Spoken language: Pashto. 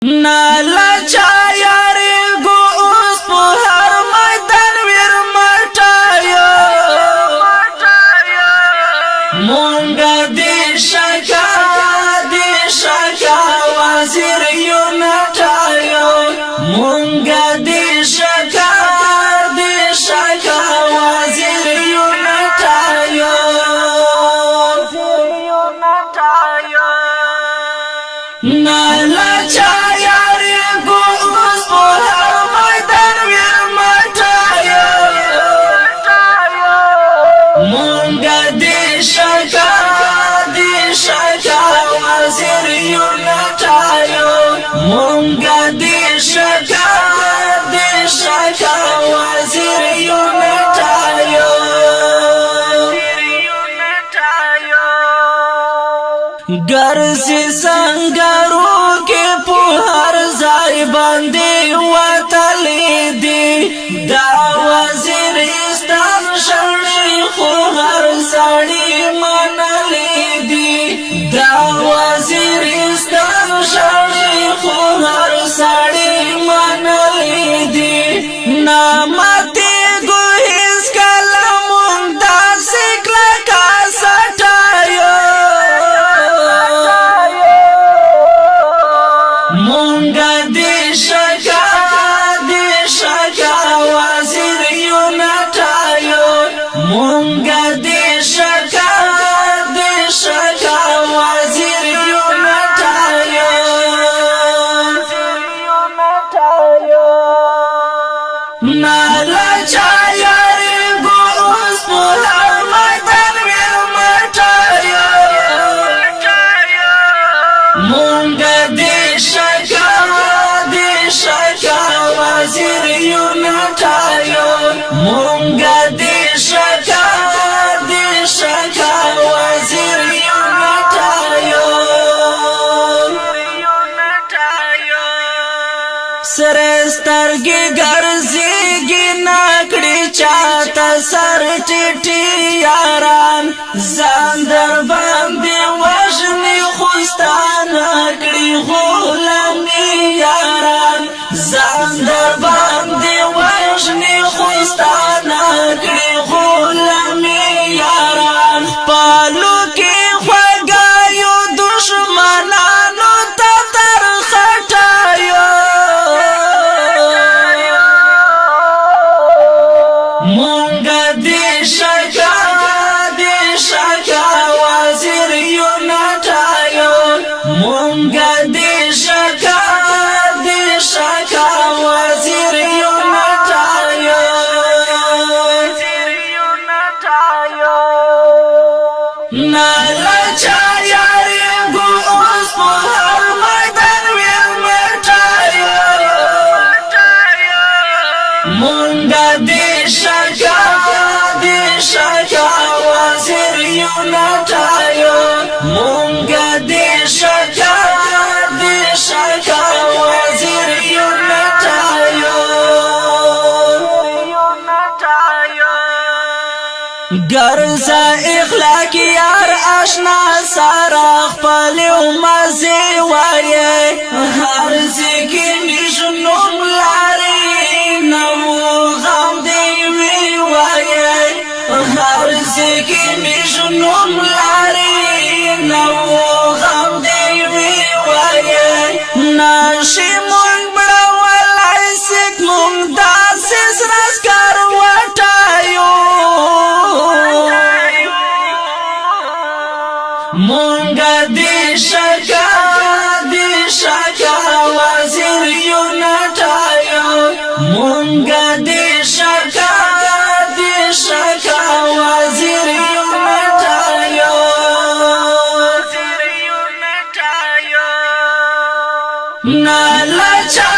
نالا چا یاری گو اوس په هر میدان ویر مټایو مونږه دې شکا وزیر یو نټایو مونږه دې شکا وزیر یو نټایو نالا چا مونږه دې شکا وزیر یو نټایو ګرځي سنگرو کې په هر ځای باندې وتلې دي دا وزیر استان شړې خو هر سړی منلې دي دا وزیر استان شړې خو هر سړی منلې دي نامته ګو هیڅ کلام داسې کلکا سټایو مونږه دې شکا وزیر یو نټایو مونږه دې شکا وزیر یو نټایو نالا چا یاری گو اوس په هر میدان ویر مټایو مونږه دې شکا وزیر یو نټایو مونږه دې شکا وزیر یو نټایو سرسترګي ګرځيږي نکړي چاته سر ټټي یاران ځان در باندې وژني خوستان کړي غلامي یاران ځان در باندې وژني خوستان کړي غلامي یاران پالو کې خوګایو دشمنانو ته تر خټایو مونږه دې شکا وزیر یو نټایو مونږه دې شکا وزیر یو نټایو نالا چا یاری گو اوس په هر میدان ویر مټایو مونږه دې شکا وزیر یو نټایو مونږه دې شکا وزیر یو نټایو ګرځا اخلاق یار آشنا سارا خپل مزه وایي هر ځکه مشنوم لاري نو غم دی وی وایي هر ځکه مشنوم لاري نو غم دی وی وایي ناشي مونږ بړولای سک مونږ داسې سرس کار وټایو مونږه دې شکا وزیر یو نټایو مونږه دې شکا وزیر یو نټایو نالا چا